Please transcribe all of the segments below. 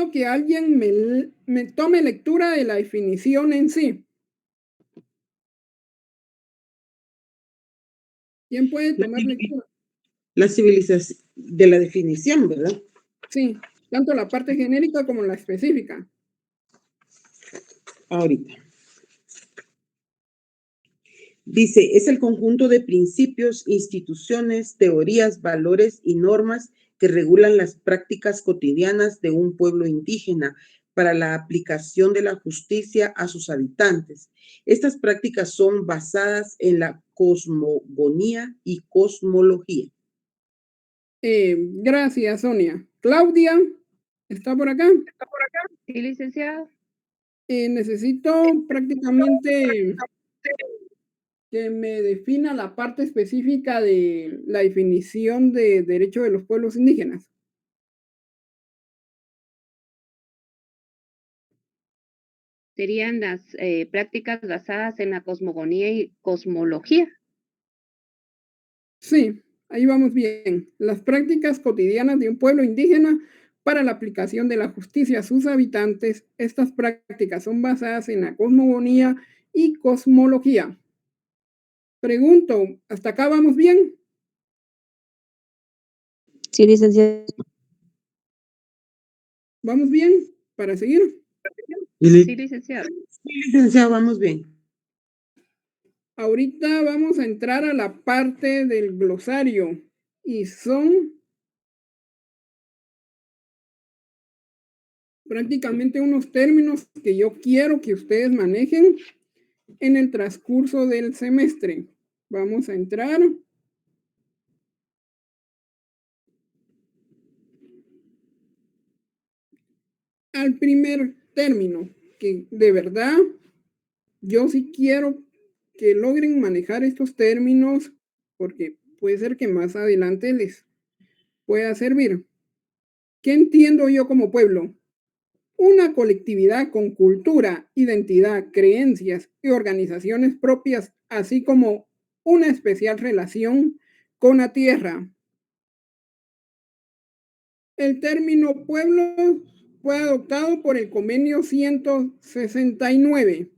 Pido que alguien me tome lectura de la definición en sí. ¿Quién puede La, tomar lectura? la civilización de la definición, ¿verdad? Sí, tanto la parte genérica como la específica. Ahorita. Dice, es el conjunto de principios, instituciones, teorías, valores y normas que regulan las prácticas cotidianas de un pueblo indígena para la aplicación de la justicia a sus habitantes. Estas prácticas son basadas en la cosmogonía y cosmología. Gracias, Sonia. Claudia, ¿está por acá? Sí, licenciado. Necesito prácticamente que me defina la parte específica de la definición de derecho de los pueblos indígenas. Serían las prácticas basadas en la cosmogonía y cosmología. Sí, ahí vamos bien. Las prácticas cotidianas de un pueblo indígena para la aplicación de la justicia a sus habitantes. Estas prácticas son basadas en la cosmogonía y cosmología. Pregunto, ¿hasta acá vamos bien? Sí, licenciado. ¿Vamos bien para seguir? Sí, licenciado. Sí, licenciado, vamos bien. Ahorita vamos a entrar a la parte del glosario y son prácticamente unos términos que yo quiero que ustedes manejen en el transcurso del semestre. Vamos a entrar al primer término, que de verdad yo sí quiero que logren manejar estos términos porque puede ser que más adelante les pueda servir. ¿Qué entiendo yo como pueblo? Una colectividad con cultura, identidad, creencias y organizaciones propias, así como una especial relación con la tierra. El término pueblo fue adoptado por el Convenio 169,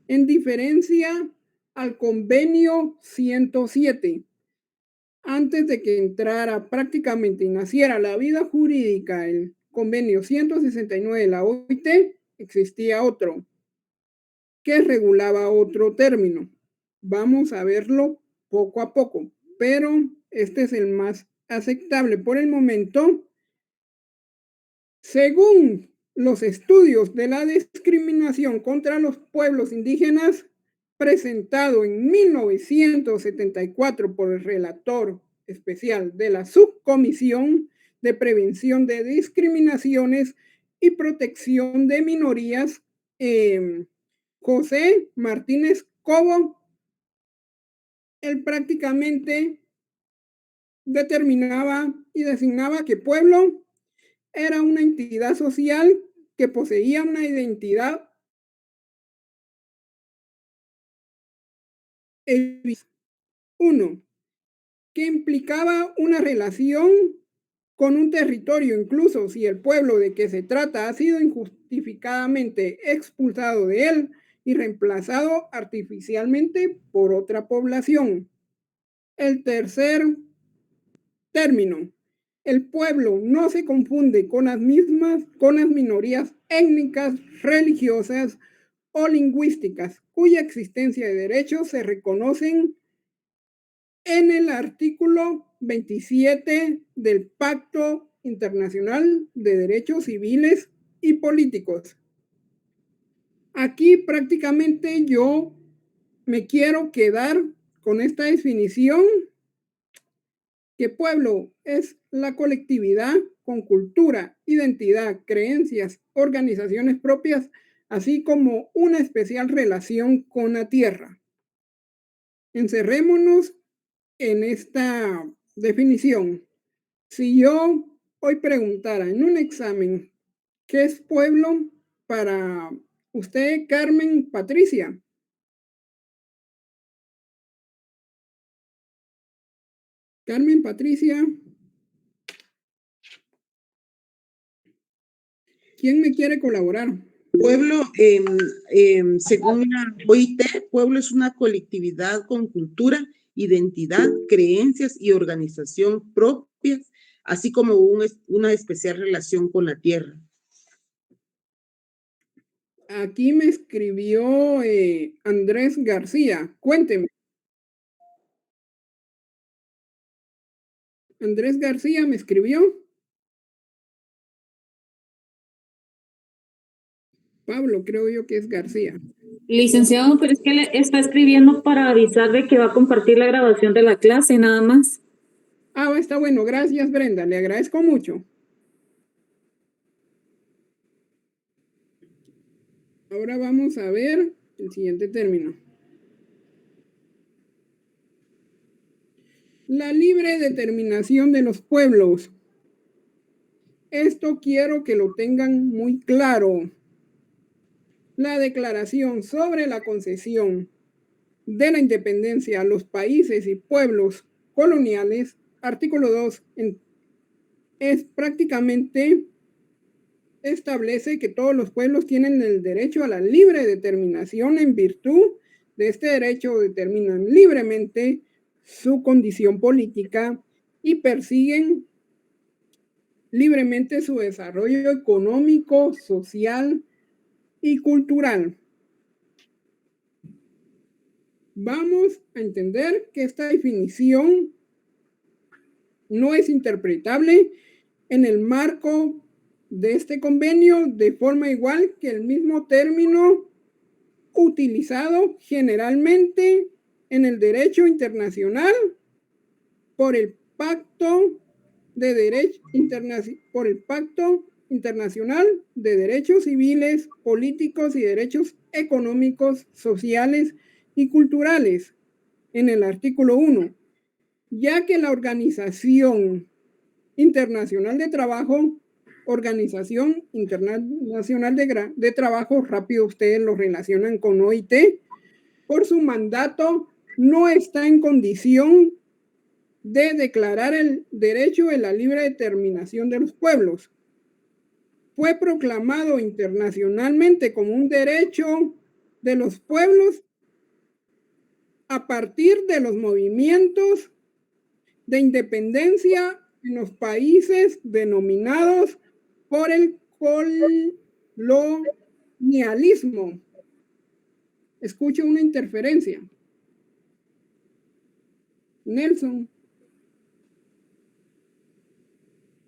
en diferencia al Convenio 107. Antes de que entrara prácticamente y naciera la vida jurídica, el Convenio 169 de la OIT, existía otro que regulaba otro término. Vamos a verlo poco a poco, pero este es el más aceptable por el momento. Según los estudios de la discriminación contra los pueblos indígenas, presentado en 1974 por el relator especial de la Subcomisión de Prevención de Discriminaciones y Protección de Minorías, José Martínez Cobo, él prácticamente determinaba y designaba que pueblo era una entidad social que poseía una identidad. Uno, que implicaba una relación con un territorio, incluso si el pueblo de que se trata ha sido injustificadamente expulsado de él y reemplazado artificialmente por otra población. El tercer término, el pueblo no se confunde con las minorías étnicas, religiosas o lingüísticas, cuya existencia de derechos se reconocen en el artículo 27 del Pacto Internacional de Derechos Civiles y Políticos. Aquí prácticamente yo me quiero quedar con esta definición, que pueblo es la colectividad con cultura, identidad, creencias, organizaciones propias, así como una especial relación con la tierra. Encerrémonos en esta definición. Si yo hoy preguntara en un examen, ¿qué es pueblo para usted, Carmen Patricia? Carmen Patricia. ¿Quién me quiere colaborar? Pueblo, según la OIT, pueblo es una colectividad con cultura, identidad, creencias y organización propias, así como una especial relación con la tierra. Aquí me escribió Andrés García. Cuénteme. Andrés García me escribió. Pablo, creo yo que es García. Licenciado, pero es que le está escribiendo para avisar de que va a compartir la grabación de la clase, nada más. Ah, está bueno. Gracias, Brenda. Le agradezco mucho. Ahora vamos a ver el siguiente término. La libre determinación de los pueblos. Esto quiero que lo tengan muy claro. La declaración sobre la concesión de la independencia a los países y pueblos coloniales, artículo 2, es prácticamente establece que todos los pueblos tienen el derecho a la libre determinación. En virtud de este derecho determinan libremente su condición política y persiguen libremente su desarrollo económico, social y cultural. Vamos a entender que esta definición no es interpretable en el marco de este convenio de forma igual que el mismo término utilizado generalmente en el derecho internacional por el Pacto Internacional de Derechos Civiles, Políticos y Derechos Económicos, Sociales y Culturales, en el artículo 1, ya que la Organización Internacional de Trabajo, Organización Internacional de Trabajo, rápido ustedes lo relacionan con OIT, por su mandato no está en condición de declarar el derecho de la libre determinación de los pueblos. Fue proclamado internacionalmente como un derecho de los pueblos a partir de los movimientos de independencia en los países denominados por el colonialismo. Escucho una interferencia. Nelson.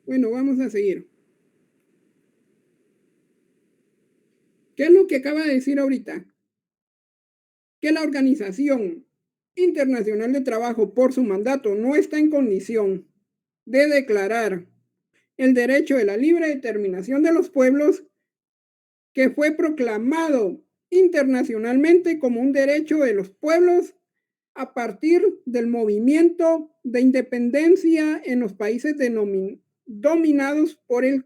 Bueno, vamos a seguir. ¿Qué es lo que acaba de decir ahorita? Que la Organización Internacional de Trabajo, por su mandato, no está en condición de declarar el derecho de la libre determinación de los pueblos, que fue proclamado internacionalmente como un derecho de los pueblos a partir del movimiento de independencia en los países dominados por el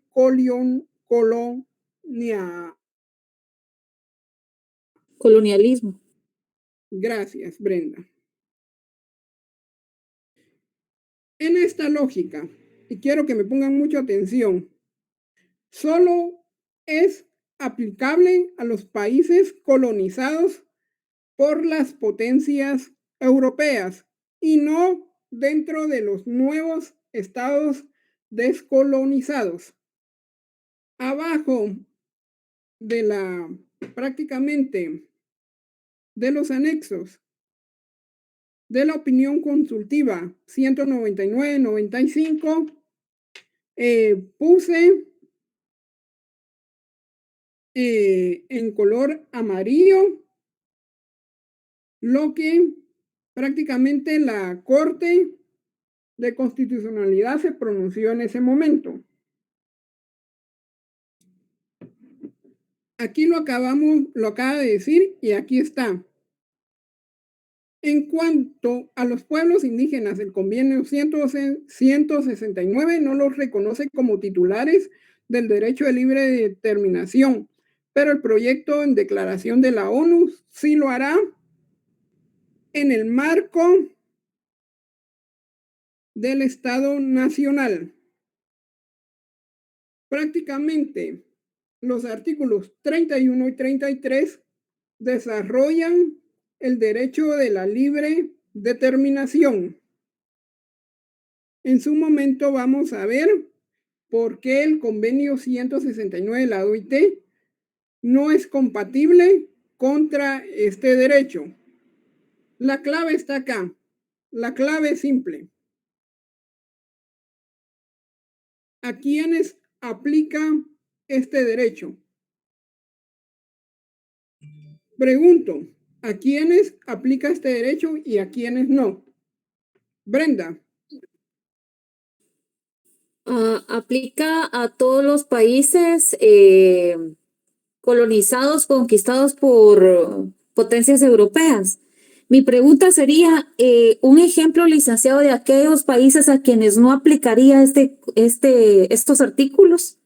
Colonialismo. Gracias, Brenda. En esta lógica, y quiero que me pongan mucha atención, solo es aplicable a los países colonizados por las potencias europeas y no dentro de los nuevos estados descolonizados. Abajo de prácticamente de los anexos de la opinión consultiva 199-95, puse en color amarillo lo que prácticamente la Corte de Constitucionalidad se pronunció en ese momento. Aquí lo acaba de decir y aquí está. En cuanto a los pueblos indígenas, el convenio 169 no los reconoce como titulares del derecho de libre determinación, pero el proyecto en declaración de la ONU sí lo hará en el marco del Estado Nacional. Prácticamente Los artículos 31 y 33 desarrollan el derecho de la libre determinación. En su momento vamos a ver por qué el convenio 169 de la OIT no es compatible contra este derecho. La clave está acá. La clave es simple. ¿A quiénes aplica este derecho? Pregunto, ¿a quiénes aplica este derecho y a quiénes no? Brenda. Aplica a todos los países colonizados, conquistados por potencias europeas. Mi pregunta sería, un ejemplo, licenciado, de aquellos países a quienes no aplicaría estos artículos.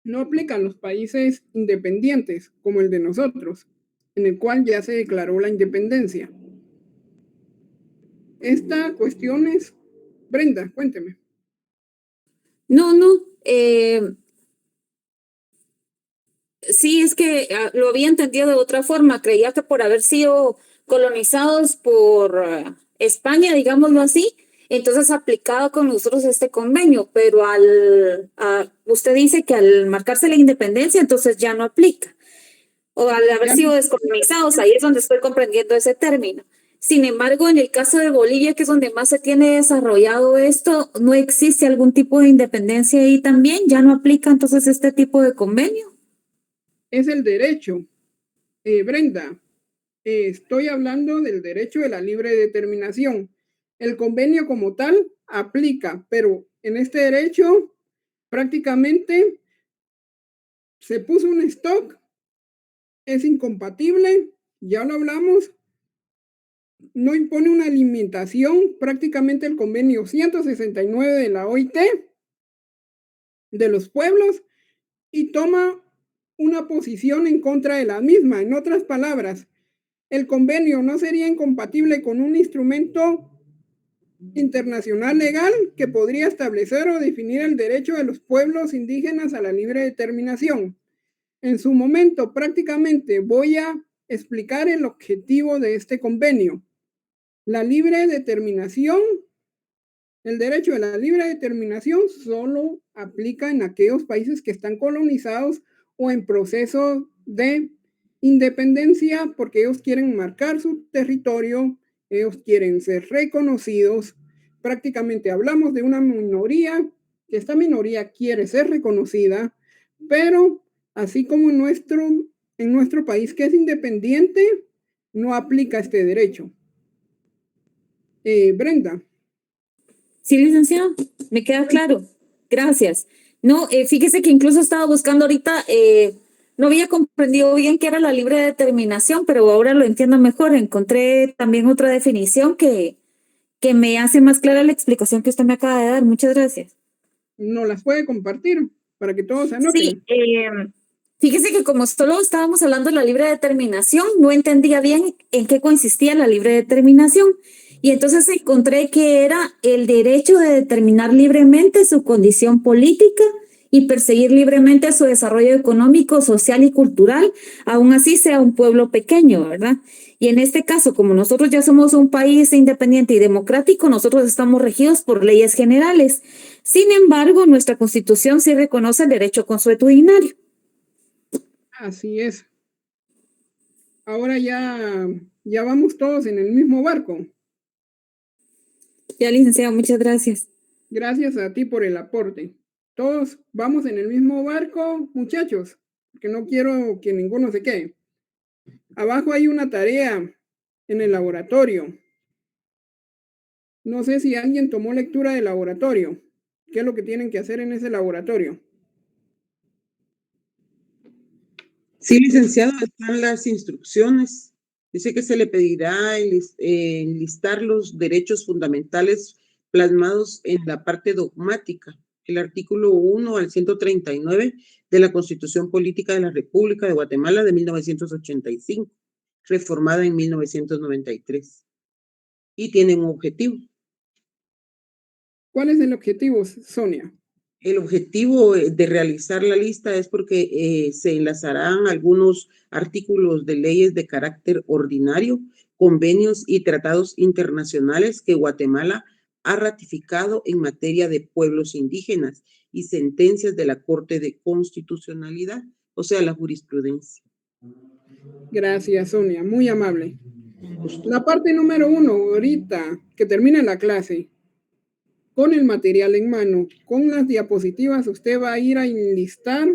No aplican los países independientes como el de nosotros, en el cual ya se declaró la independencia. Esta cuestión es... Brenda, cuénteme. No. Sí, es que lo había entendido de otra forma. Creía que por haber sido colonizados por España, digámoslo así, entonces aplicado con nosotros este convenio, pero usted dice que al marcarse la independencia, entonces ya no aplica. O al haber Ya sido descolonizados, ahí es donde estoy comprendiendo ese término. Sin embargo, en el caso de Bolivia, que es donde más se tiene desarrollado esto, no existe algún tipo de independencia ahí también, ya no aplica entonces este tipo de convenio. es el derecho. Brenda, estoy hablando del derecho de la libre determinación. El convenio como tal aplica, pero en este derecho prácticamente se puso un stock, es incompatible, ya lo hablamos, no impone una limitación, prácticamente el convenio 169 de la OIT de los pueblos y toma una posición en contra de la misma. En otras palabras, el convenio no sería incompatible con un instrumento internacional legal que podría establecer o definir el derecho de los pueblos indígenas a la libre determinación. En su momento, prácticamente voy a explicar el objetivo de este convenio. La libre determinación, el derecho de la libre determinación solo aplica en aquellos países que están colonizados o en proceso de independencia porque ellos quieren marcar su territorio, ellos quieren ser reconocidos. Prácticamente hablamos de una minoría, que esta minoría quiere ser reconocida, pero así como en nuestro país que es independiente, no aplica este derecho. Brenda. Sí, licenciado, me queda claro. Gracias. No, fíjese que incluso estaba buscando ahorita, no había comprendido bien qué era la libre determinación, pero ahora lo entiendo mejor. Encontré también otra definición que me hace más clara la explicación que usted me acaba de dar. Muchas gracias. ¿No las puede compartir para que todos se anoten? Sí, fíjese que como solo estábamos hablando de la libre determinación, no entendía bien en qué consistía la libre determinación. Y entonces encontré que era el derecho de determinar libremente su condición política y perseguir libremente su desarrollo económico, social y cultural, aún así sea un pueblo pequeño, ¿verdad? Y en este caso, como nosotros ya somos un país independiente y democrático, nosotros estamos regidos por leyes generales. Sin embargo, nuestra Constitución sí reconoce el derecho consuetudinario. Así es. Ahora ya vamos todos en el mismo barco. Ya, licenciado, muchas gracias. Gracias a ti por el aporte. Todos vamos en el mismo barco, muchachos, que no quiero que ninguno se quede. Abajo hay una tarea en el laboratorio. No sé si alguien tomó lectura del laboratorio. ¿Qué es lo que tienen que hacer en ese laboratorio? Sí, licenciado, están las instrucciones. Dice que se le pedirá enlistar los derechos fundamentales plasmados en la parte dogmática, el artículo 1 al 139 de la Constitución Política de la República de Guatemala de 1985, reformada en 1993. Y tienen un objetivo. ¿Cuál es el objetivo, Sonia? El objetivo de realizar la lista es porque se enlazarán algunos artículos de leyes de carácter ordinario, convenios y tratados internacionales que Guatemala ha ratificado en materia de pueblos indígenas y sentencias de la Corte de Constitucionalidad, o sea, la jurisprudencia. Gracias, Sonia, muy amable. La parte número 1, ahorita que termine la clase, con el material en mano, con las diapositivas, usted va a ir a enlistar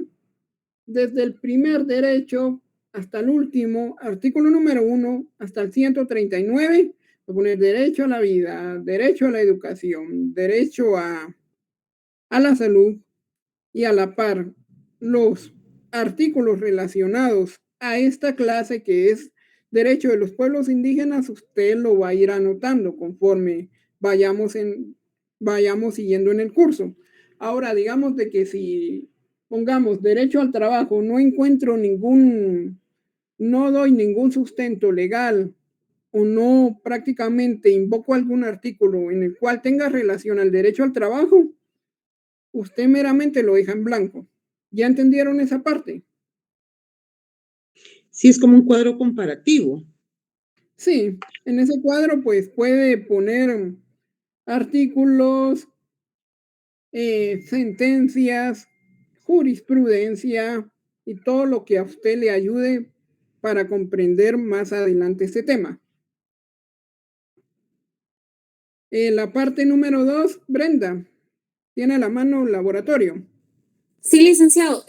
desde el primer derecho hasta el último, artículo número 1 hasta el 139, va a poner derecho a la vida, derecho a la educación, derecho a la salud y a la par los artículos relacionados a esta clase que es derecho de los pueblos indígenas, usted lo va a ir anotando conforme vayamos siguiendo en el curso. Ahora, digamos de que si pongamos derecho al trabajo, no doy ningún sustento legal o no prácticamente invoco algún artículo en el cual tenga relación al derecho al trabajo, usted meramente lo deja en blanco. ¿Ya entendieron esa parte? Sí, es como un cuadro comparativo. Sí, en ese cuadro pues puede poner artículos, sentencias, jurisprudencia y todo lo que a usted le ayude para comprender más adelante este tema. La parte número 2, Brenda, tiene a la mano laboratorio. Sí, licenciado.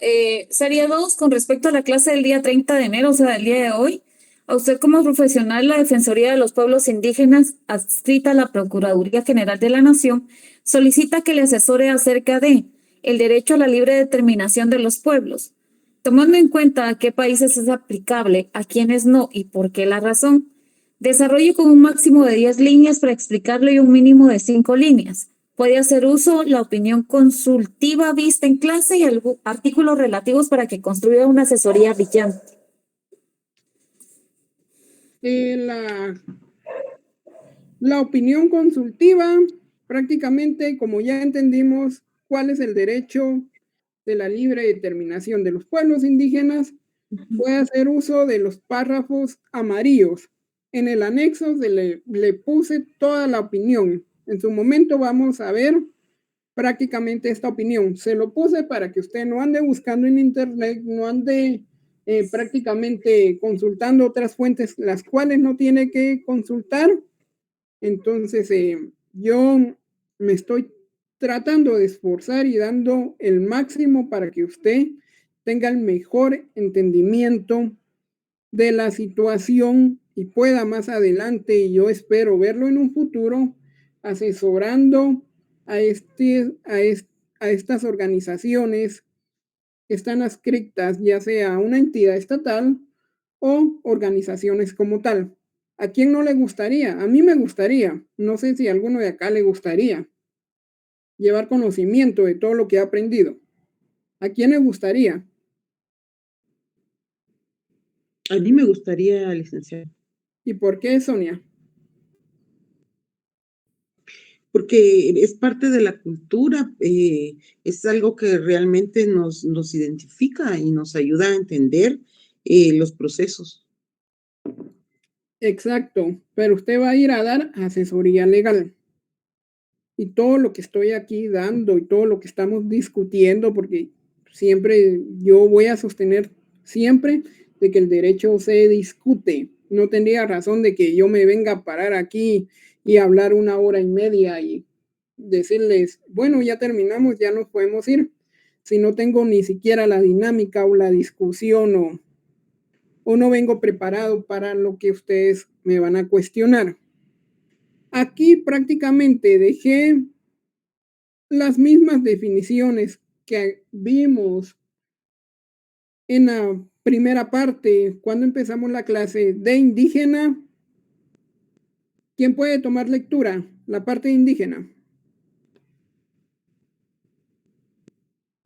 Sería 2 con respecto a la clase del día 30 de enero, o sea, del día de hoy. A usted como profesional, la Defensoría de los Pueblos Indígenas, adscrita a la Procuraduría General de la Nación, solicita que le asesore acerca de el derecho a la libre determinación de los pueblos, tomando en cuenta a qué países es aplicable, a quiénes no y por qué la razón. Desarrolle con un máximo de 10 líneas para explicarlo y un mínimo de 5 líneas. Puede hacer uso la opinión consultiva vista en clase y artículos relativos para que construya una asesoría brillante. La opinión consultiva, prácticamente, como ya entendimos cuál es el derecho de la libre determinación de los pueblos indígenas, puede hacer uso de los párrafos amarillos. En el anexo le puse toda la opinión. En su momento vamos a ver prácticamente esta opinión. Se lo puse para que usted no ande buscando en internet, no ande prácticamente consultando otras fuentes, las cuales no tiene que consultar. Entonces, yo me estoy tratando de esforzar y dando el máximo para que usted tenga el mejor entendimiento de la situación y pueda más adelante, y yo espero verlo en un futuro, asesorando a estas organizaciones que están adscritas, ya sea a una entidad estatal o organizaciones como tal. ¿A quién no le gustaría? A mí me gustaría. No sé si a alguno de acá le gustaría llevar conocimiento de todo lo que ha aprendido. ¿A quién le gustaría? A mí me gustaría, licenciado. ¿Y por qué, Sonia? Porque es parte de la cultura, es algo que realmente nos identifica y nos ayuda a entender los procesos. Exacto, pero usted va a ir a dar asesoría legal. Y todo lo que estoy aquí dando y todo lo que estamos discutiendo, porque siempre yo voy a sostener siempre de que el derecho se discute. No tendría razón de que yo me venga a parar aquí y hablar 1 hora y media y decirles, bueno, ya terminamos, ya nos podemos ir, si no tengo ni siquiera la dinámica o la discusión o no vengo preparado para lo que ustedes me van a cuestionar. Aquí prácticamente dejé las mismas definiciones que vimos en la primera parte cuando empezamos la clase de indígena. ¿Quién puede tomar lectura? La parte de indígena.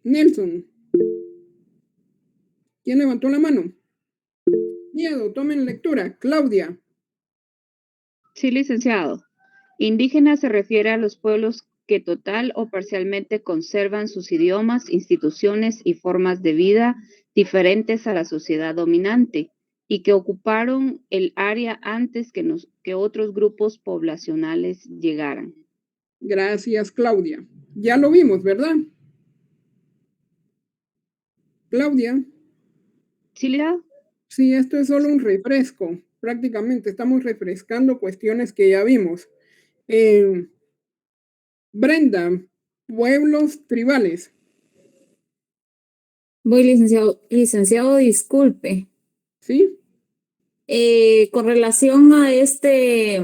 Nelson. ¿Quién levantó la mano? Miedo, tomen lectura. Claudia. Sí, licenciado. Indígena se refiere a los pueblos que total o parcialmente conservan sus idiomas, instituciones y formas de vida diferentes a la sociedad dominante y que ocuparon el área antes que otros grupos poblacionales llegaran. Gracias, Claudia. Ya lo vimos, ¿verdad? Claudia, ¿Sí, Lila? sí, esto es solo un refresco. Prácticamente estamos refrescando cuestiones que ya vimos. Brenda, pueblos tribales. Voy, licenciado, disculpe. ¿Sí? Con relación a este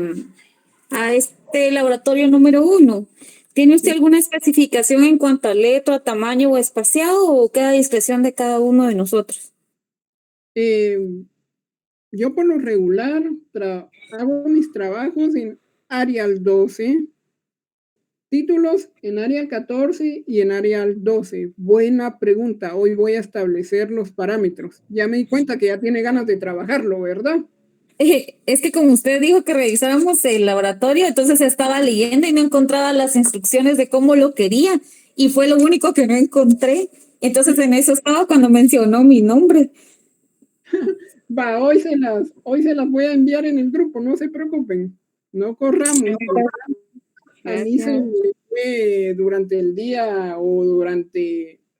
laboratorio número 1, ¿tiene usted alguna especificación en cuanto a letra, tamaño o espaciado o queda a discreción de cada uno de nosotros? Yo por lo regular hago mis trabajos en Arial 12, títulos en Arial 14 y en Arial 12. Buena pregunta. Hoy voy a establecer los parámetros. Ya me di cuenta que ya tiene ganas de trabajarlo, ¿verdad? Es que como usted dijo que revisáramos el laboratorio, entonces estaba leyendo y no encontraba las instrucciones de cómo lo quería y fue lo único que no encontré. Entonces en eso estaba cuando mencionó mi nombre. Va, hoy se las voy a enviar en el grupo, no se preocupen. No corramos. A mí se Gracias. me fue durante el día o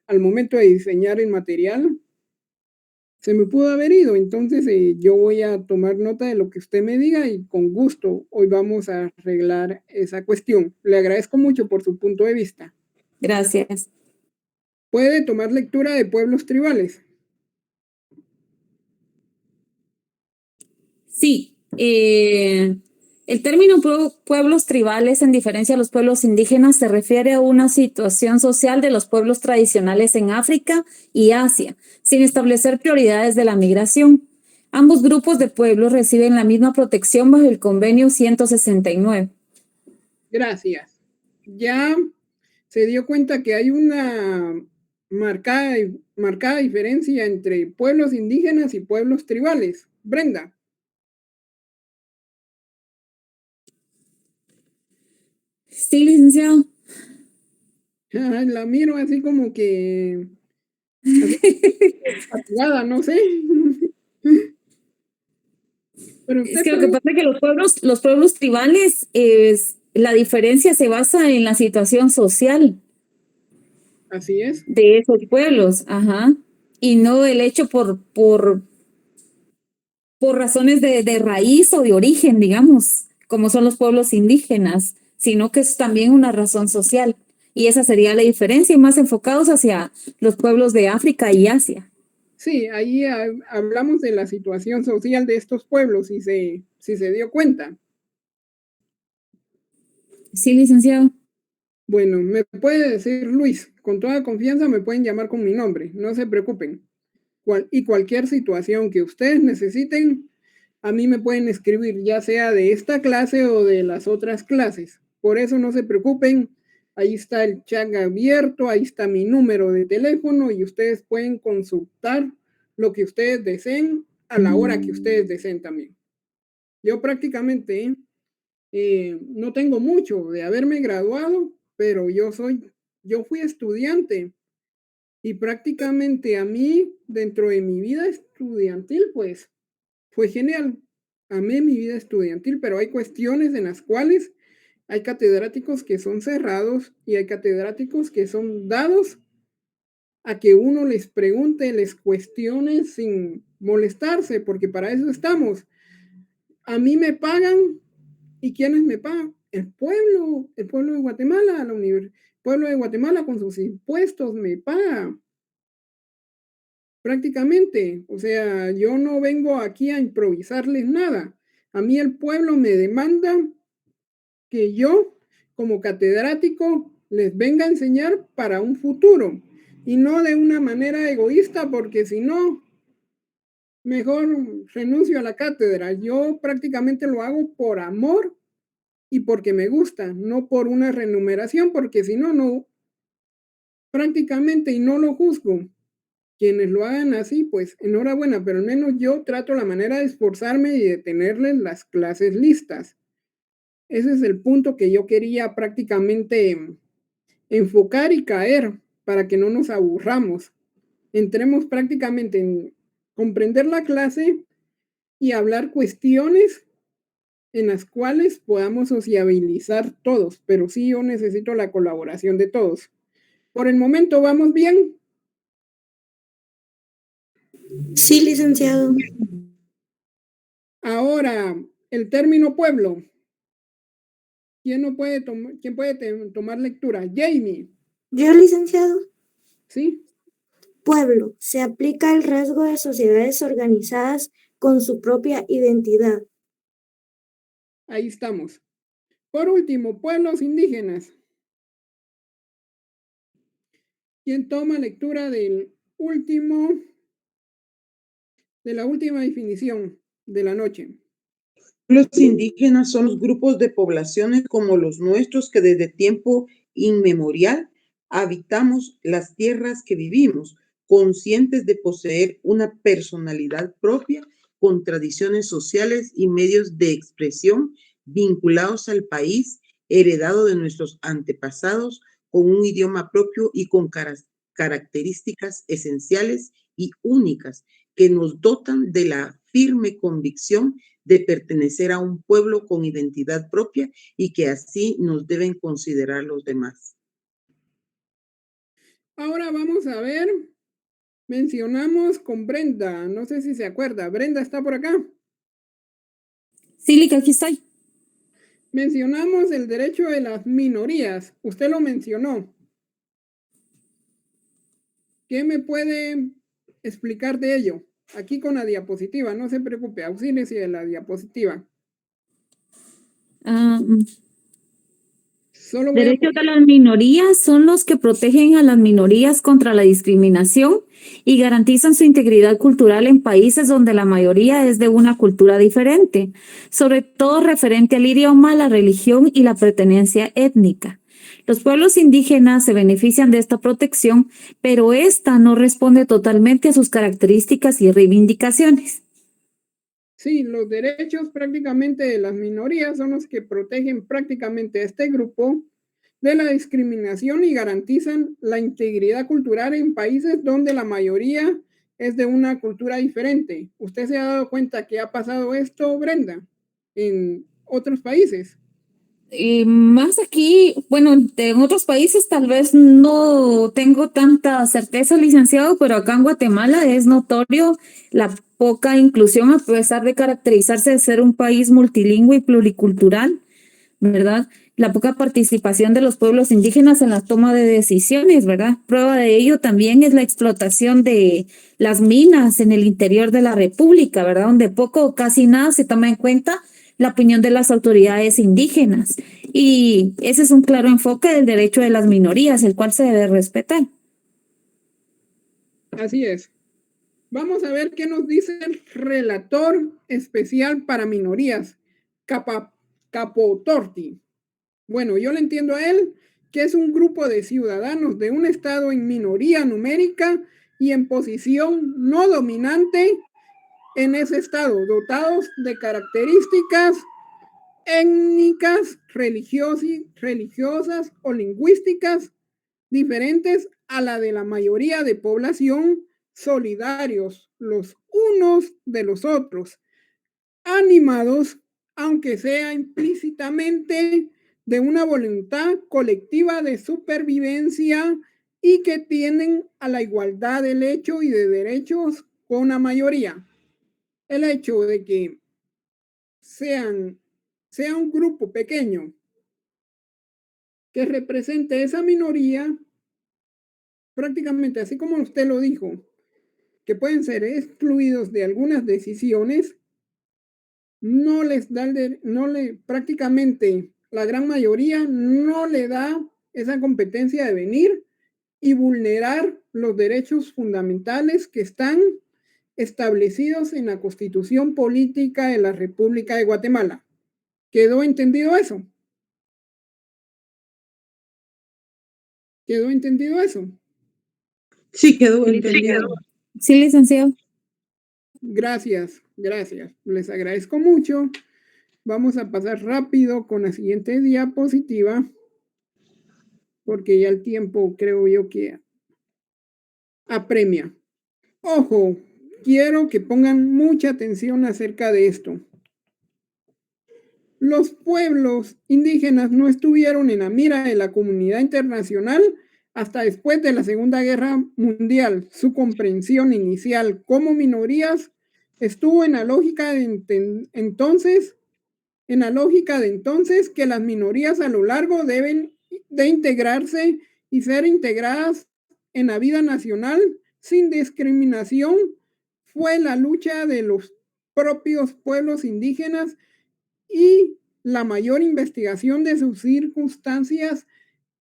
al momento de diseñar el material, se me pudo haber ido. Entonces yo voy a tomar nota de lo que usted me diga y con gusto hoy vamos a arreglar esa cuestión. Le agradezco mucho por su punto de vista. Gracias. Puede tomar lectura de pueblos tribales. Sí, el término pueblos tribales, en diferencia a los pueblos indígenas, se refiere a una situación social de los pueblos tradicionales en África y Asia, sin establecer prioridades de la migración. Ambos grupos de pueblos reciben la misma protección bajo el Convenio 169. Gracias. Ya se dio cuenta que hay una marcada diferencia entre pueblos indígenas y pueblos tribales. Brenda. Sí, licenciado. La miro así como que fatigada, no sé. Pero Es usted que lo que pasa es que los pueblos tribales, la diferencia se basa en la situación social así es. de esos pueblos, ajá, y no el hecho por razones de raíz o de origen, digamos, como son los pueblos indígenas, sino que es también una razón social. Y esa sería la diferencia, y más enfocados hacia los pueblos de África y Asia. Sí, ahí hablamos de la situación social de estos pueblos, si se dio cuenta. Sí, licenciado. Bueno, me puede decir Luis, con toda confianza me pueden llamar con mi nombre, no se preocupen. Y cualquier situación que ustedes necesiten, a mí me pueden escribir, ya sea de esta clase o de las otras clases. Por eso no se preocupen, ahí está el chat abierto, ahí está mi número de teléfono y ustedes pueden consultar lo que ustedes deseen a la hora que ustedes deseen también. Yo prácticamente no tengo mucho de haberme graduado, pero yo fui estudiante y prácticamente a mí, dentro de mi vida estudiantil, pues fue genial. Amé mi vida estudiantil, pero hay cuestiones en las cuales hay catedráticos que son cerrados y hay catedráticos que son dados a que uno les pregunte, les cuestione sin molestarse, porque para eso estamos. A mí me pagan. ¿Y quiénes me pagan? El pueblo de Guatemala, el pueblo de Guatemala con sus impuestos me paga. Prácticamente, o sea, yo no vengo aquí a improvisarles nada. A mí el pueblo me demanda que yo, como catedrático, les venga a enseñar para un futuro y no de una manera egoísta, porque si no, mejor renuncio a la cátedra. Yo prácticamente lo hago por amor y porque me gusta, no por una remuneración, porque si no, no, prácticamente, y no lo juzgo. Quienes lo hagan así, pues enhorabuena, pero al menos yo trato la manera de esforzarme y de tenerles las clases listas. Ese es el punto que yo quería prácticamente enfocar y caer para que no nos aburramos. Entremos prácticamente en comprender la clase y hablar cuestiones en las cuales podamos sociabilizar todos, pero sí yo necesito la colaboración de todos. Por el momento, ¿vamos bien? Sí, licenciado. Ahora, el término pueblo. ¿Quién puede tomar lectura? Jamie, Yo, licenciado. ¿sí? Pueblo. Se aplica el rasgo de sociedades organizadas con su propia identidad. Ahí estamos. Por último, pueblos indígenas. ¿Quién toma lectura de la última definición de la noche? Los indígenas son los grupos de poblaciones como los nuestros que desde tiempo inmemorial habitamos las tierras que vivimos, conscientes de poseer una personalidad propia con tradiciones sociales y medios de expresión vinculados al país, heredado de nuestros antepasados, con un idioma propio y con características esenciales y únicas que nos dotan de la firme convicción de pertenecer a un pueblo con identidad propia y que así nos deben considerar los demás. Ahora vamos a ver, mencionamos con Brenda, no sé si se acuerda, Brenda está por acá. Sí, Lica, aquí estoy. Mencionamos el derecho de las minorías, usted lo mencionó. ¿Qué me puede explicar de ello? Aquí con la diapositiva, no se preocupe, auxíliese de la diapositiva. Solo voy a Derechos de las minorías son los que protegen a las minorías contra la discriminación y garantizan su integridad cultural en países donde la mayoría es de una cultura diferente, sobre todo referente al idioma, la religión y la pertenencia étnica. Los pueblos indígenas se benefician de esta protección, pero esta no responde totalmente a sus características y reivindicaciones. Sí, los derechos prácticamente de las minorías son los que protegen prácticamente a este grupo de la discriminación y garantizan la integridad cultural en países donde la mayoría es de una cultura diferente. ¿Usted se ha dado cuenta que ha pasado esto, Brenda, en otros países? Más aquí, bueno, en otros países tal vez no tengo tanta certeza, licenciado, pero acá en Guatemala es notorio la poca inclusión a pesar de caracterizarse de ser un país multilingüe y pluricultural, ¿verdad? La poca participación de los pueblos indígenas en la toma de decisiones, ¿verdad? Prueba de ello también es la explotación de las minas en el interior de la República, ¿verdad? Donde poco o casi nada se toma en cuenta la opinión de las autoridades indígenas. Y ese es un claro enfoque del derecho de las minorías, el cual se debe respetar. Así es. Vamos a ver qué nos dice el relator especial para minorías, Capotorti. Bueno, yo le entiendo a él que es un grupo de ciudadanos de un estado en minoría numérica y en posición no dominante en ese estado, dotados de características étnicas, religiosas o lingüísticas diferentes a la de la mayoría de población, solidarios los unos de los otros, animados, aunque sea implícitamente, de una voluntad colectiva de supervivencia y que tienden a la igualdad del hecho y de derechos con la mayoría. El hecho de que sea un grupo pequeño que represente esa minoría, prácticamente así como usted lo dijo, que pueden ser excluidos de algunas decisiones, no les da prácticamente la gran mayoría no le da esa competencia de venir y vulnerar los derechos fundamentales que están establecidos en la Constitución Política de la República de Guatemala. ¿Quedó entendido eso? ¿Quedó entendido eso? Sí, quedó entendido. Sí, licenciado. Gracias, gracias. Les agradezco mucho. Vamos a pasar rápido con la siguiente diapositiva, porque ya el tiempo creo yo que apremia. Ojo, quiero que pongan mucha atención acerca de esto. Los pueblos indígenas no estuvieron en la mira de la comunidad internacional hasta después de la Segunda Guerra Mundial. Su comprensión inicial como minorías estuvo en la lógica de entonces que las minorías a lo largo deben de integrarse y ser integradas en la vida nacional sin discriminación. Fue la lucha de los propios pueblos indígenas y la mayor investigación de sus circunstancias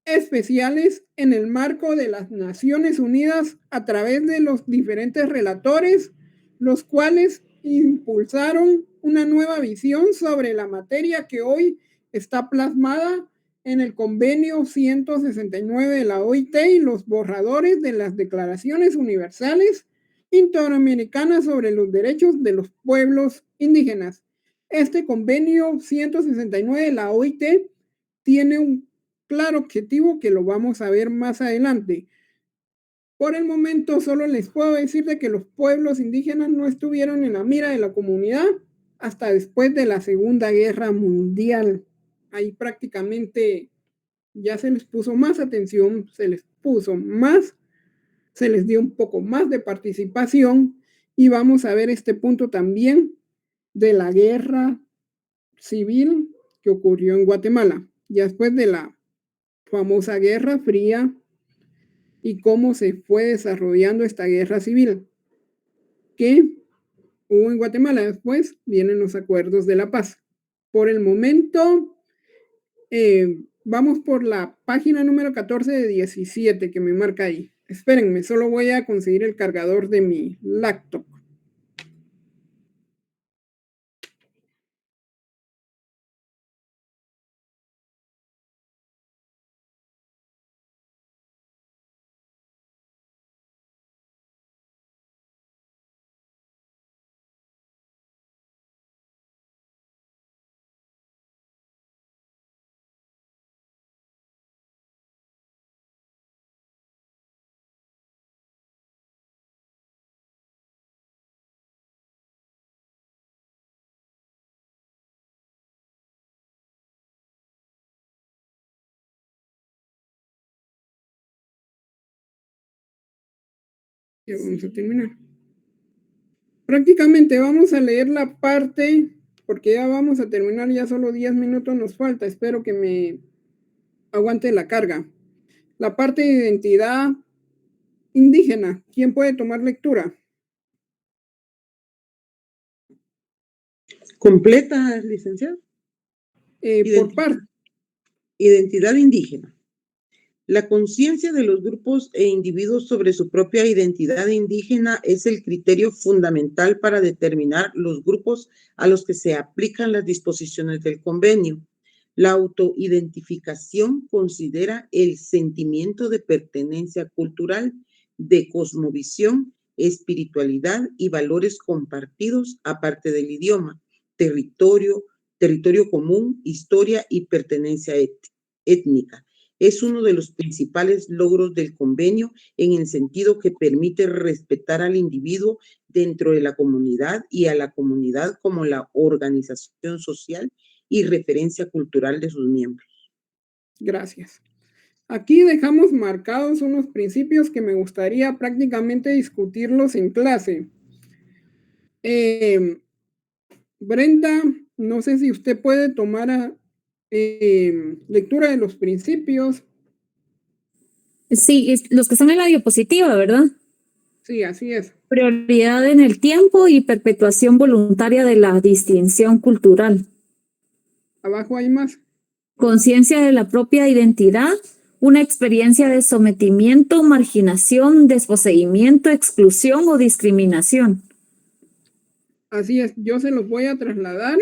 especiales en el marco de las Naciones Unidas a través de los diferentes relatores, los cuales impulsaron una nueva visión sobre la materia que hoy está plasmada en el convenio 169 de la OIT y los borradores de las declaraciones universales interamericanas sobre los derechos de los pueblos indígenas. Este convenio 169 de la OIT tiene un claro objetivo que lo vamos a ver más adelante. Por el momento solo les puedo decir de que los pueblos indígenas no estuvieron en la mira de la comunidad hasta después de la Segunda Guerra Mundial. Ahí prácticamente ya se les puso más atención, se les dio un poco más de participación y vamos a ver este punto también de la guerra civil que ocurrió en Guatemala, ya después de la famosa Guerra Fría y cómo se fue desarrollando esta guerra civil que hubo en Guatemala. Después vienen los acuerdos de la paz. Por el momento, vamos por la página número 14 de 17 que me marca ahí. Espérenme, solo voy a conseguir el cargador de mi laptop. Ya vamos a terminar. Prácticamente vamos a leer la parte, porque ya vamos a terminar, ya solo 10 minutos nos falta. Espero que me aguante la carga. La parte de identidad indígena. ¿Quién puede tomar lectura? Completa, licenciado. Por parte. Identidad indígena. La conciencia de los grupos e individuos sobre su propia identidad indígena es el criterio fundamental para determinar los grupos a los que se aplican las disposiciones del convenio. La autoidentificación considera el sentimiento de pertenencia cultural, de cosmovisión, espiritualidad y valores compartidos aparte del idioma, territorio común, historia y pertenencia étnica. Es uno de los principales logros del convenio en el sentido que permite respetar al individuo dentro de la comunidad y a la comunidad como la organización social y referencia cultural de sus miembros. Gracias. Aquí dejamos marcados unos principios que me gustaría prácticamente discutirlos en clase. Brenda, no sé si usted puede tomar lectura de los principios. Sí, los que están en la diapositiva, ¿verdad? Sí, así es. Prioridad en el tiempo y perpetuación voluntaria de la distinción cultural. Abajo hay más. Conciencia de la propia identidad, una experiencia de sometimiento, marginación, desposeimiento, exclusión o discriminación. Así es, yo se los voy a trasladar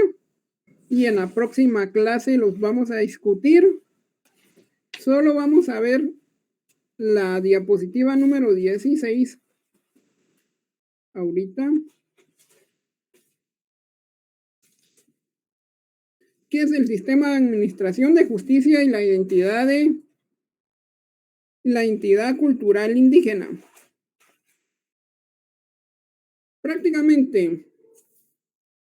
y en la próxima clase los vamos a discutir. Solo vamos a ver la diapositiva número 16 ahorita. ¿Qué es el sistema de administración de justicia y la identidad cultural indígena? Prácticamente,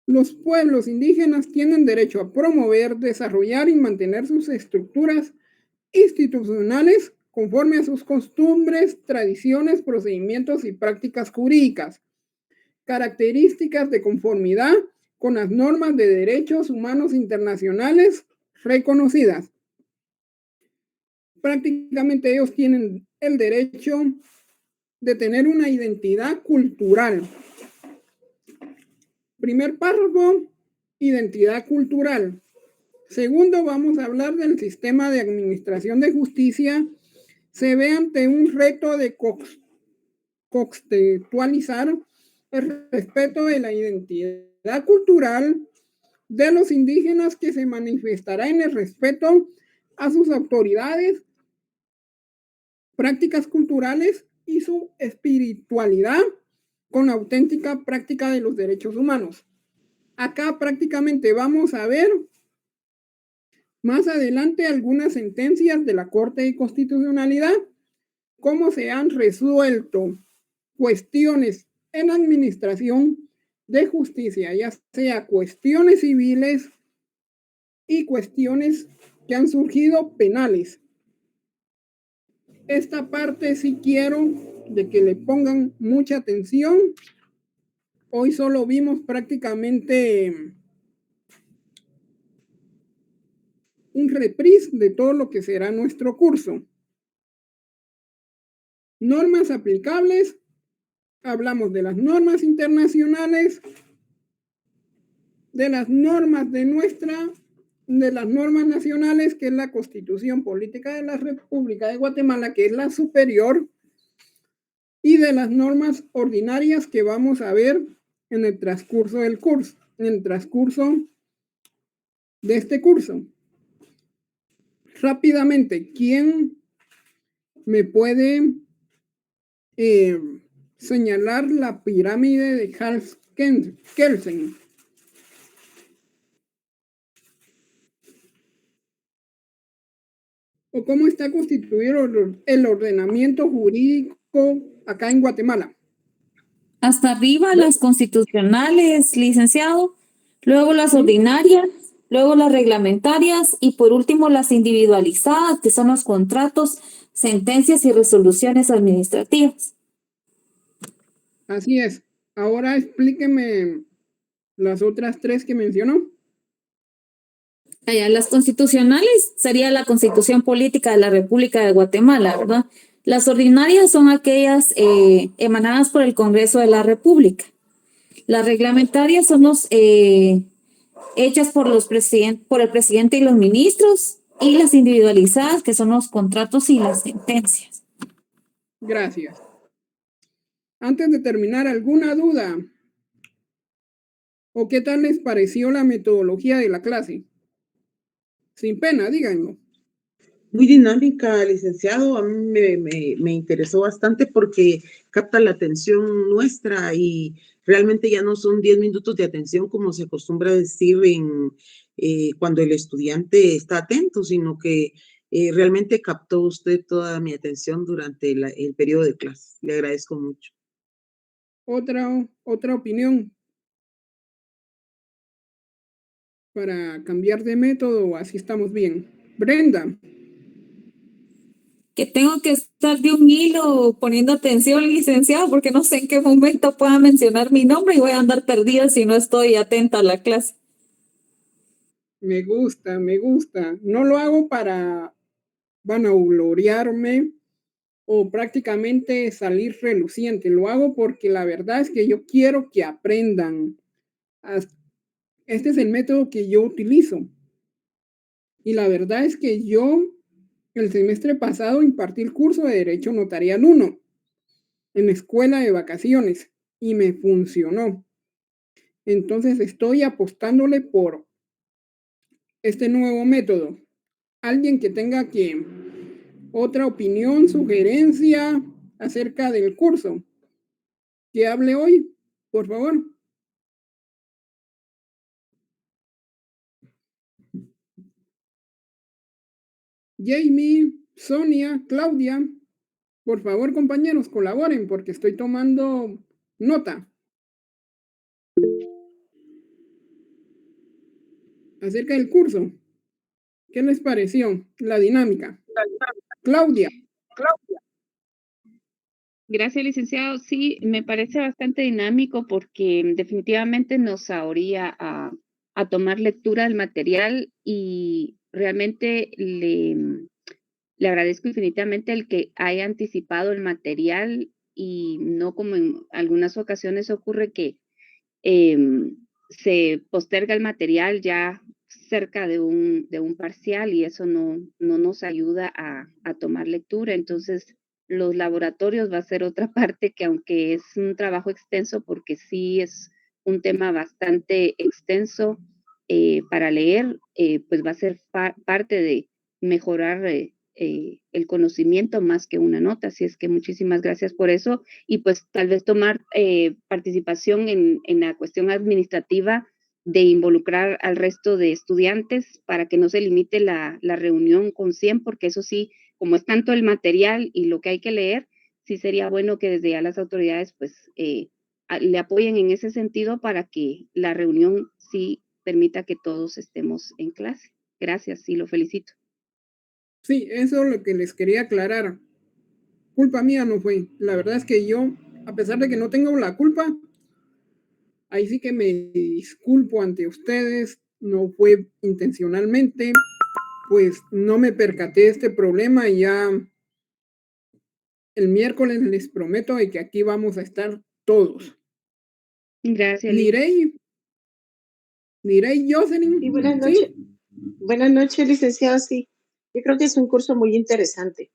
los pueblos indígenas tienen derecho a promover, desarrollar y mantener sus estructuras institucionales conforme a sus costumbres, tradiciones, procedimientos y prácticas jurídicas, características de conformidad con las normas de derechos humanos internacionales reconocidas. Prácticamente ellos tienen el derecho de tener una identidad cultural. Primer párrafo, identidad cultural. Segundo, vamos a hablar del sistema de administración de justicia. Se ve ante un reto de contextualizar el respeto de la identidad cultural de los indígenas, que se manifestará en el respeto a sus autoridades, prácticas culturales y su espiritualidad con la auténtica práctica de los derechos humanos. Acá prácticamente vamos a ver más adelante algunas sentencias de la Corte de Constitucionalidad, cómo se han resuelto cuestiones en administración de justicia, ya sea cuestiones civiles y cuestiones que han surgido penales. Esta parte sí quiero de que le pongan mucha atención. Hoy solo vimos prácticamente un reprise de todo lo que será nuestro curso. Normas aplicables. Hablamos de las normas internacionales, de las normas de las normas nacionales, que es la Constitución Política de la República de Guatemala, que es la superior, y de las normas ordinarias que vamos a ver en el transcurso del curso, en el transcurso de este curso. Rápidamente, ¿quién me puede señalar la pirámide de Hans Kelsen? ¿O cómo está constituido el ordenamiento jurídico acá en Guatemala? Hasta arriba las constitucionales, licenciado, luego las ordinarias, luego las reglamentarias y por último las individualizadas, que son los contratos, sentencias y resoluciones administrativas. Así es. Ahora explíqueme las otras tres que mencionó. Allá las constitucionales sería la Constitución Política de la República de Guatemala, ¿verdad? Las ordinarias son aquellas emanadas por el Congreso de la República. Las reglamentarias son hechas por el presidente y los ministros, y las individualizadas, que son los contratos y las sentencias. Gracias. Antes de terminar, ¿alguna duda? ¿O qué tal les pareció la metodología de la clase? Sin pena, díganlo. Muy dinámica, licenciado. A mí me interesó bastante porque capta la atención nuestra y realmente ya no son 10 minutos de atención como se acostumbra decir cuando el estudiante está atento, sino que realmente captó usted toda mi atención durante el periodo de clase. Le agradezco mucho. Otra opinión para cambiar de método, así estamos bien. Brenda. Que tengo que estar de un hilo poniendo atención, licenciado, porque no sé en qué momento pueda mencionar mi nombre y voy a andar perdida si no estoy atenta a la clase. Me gusta. No lo hago para vanagloriarme o prácticamente salir reluciente. Lo hago porque la verdad es que yo quiero que aprendan. Este es el método que yo utilizo. Y la verdad es que yo el semestre pasado impartí el curso de Derecho Notarial 1 en la escuela de vacaciones y me funcionó. Entonces estoy apostándole por este nuevo método. Alguien que tenga otra opinión, sugerencia acerca del curso, que hable hoy, por favor. Jamie, Sonia, Claudia, por favor, compañeros, colaboren porque estoy tomando nota acerca del curso. ¿Qué les pareció la dinámica? Claudia. Gracias, licenciado. Sí, me parece bastante dinámico porque definitivamente nos ahoría a tomar lectura del material y realmente le agradezco infinitamente el que haya anticipado el material y no como en algunas ocasiones ocurre que se posterga el material ya cerca de un parcial y eso no nos ayuda a tomar lectura. Entonces, los laboratorios va a ser otra parte que aunque es un trabajo extenso, porque sí es un tema bastante extenso para leer, pues va a ser parte de mejorar el conocimiento más que una nota. Así es que muchísimas gracias por eso y pues tal vez tomar participación en la cuestión administrativa de involucrar al resto de estudiantes para que no se limite la reunión con 100, porque eso sí, como es tanto el material y lo que hay que leer, sí sería bueno que desde ya las autoridades pues le apoyen en ese sentido para que la reunión sí permita que todos estemos en clase. Gracias y lo felicito. Sí, eso es lo que les quería aclarar. Culpa mía no fue. La verdad es que yo, a pesar de que no tengo la culpa, ahí sí que me disculpo ante ustedes. No fue intencionalmente, pues no me percaté de este problema y ya el miércoles les prometo de que aquí vamos a estar todos. Gracias, Liz. Nirey Jocelyn. Sí, buenas ¿Sí? noches. Buenas noches, licenciado. Sí, yo creo que es un curso muy interesante.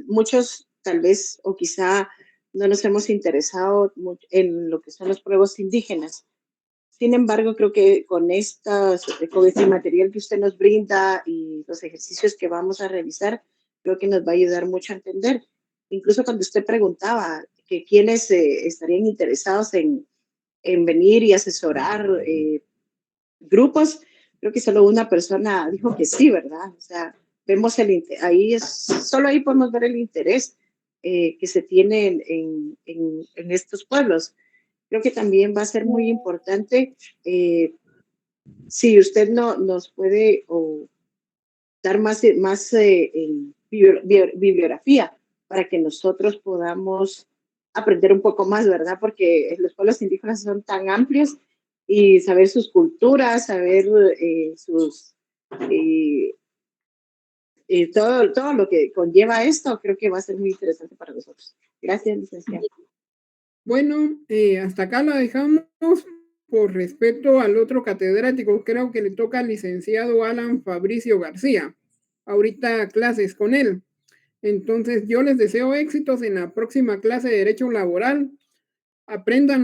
Muchos tal vez o quizá no nos hemos interesado mucho en lo que son los pueblos indígenas. Sin embargo, creo que con este material que usted nos brinda y los ejercicios que vamos a revisar, creo que nos va a ayudar mucho a entender. Incluso cuando usted preguntaba que quiénes estarían interesados en venir y asesorar grupos, creo que solo una persona dijo que sí, ¿verdad? O sea, vemos solo ahí podemos ver el interés que se tiene en estos pueblos. Creo que también va a ser muy importante si usted nos puede dar más bibliografía para que nosotros podamos aprender un poco más, ¿verdad? Porque los pueblos indígenas son tan amplios y saber sus culturas, saber todo lo que conlleva esto, creo que va a ser muy interesante para nosotros. Gracias, licenciada. Bueno, hasta acá la dejamos por respeto al otro catedrático. Creo que le toca al licenciado Alan Fabricio García. Ahorita clases con él. Entonces yo les deseo éxitos en la próxima clase de Derecho Laboral. Aprendan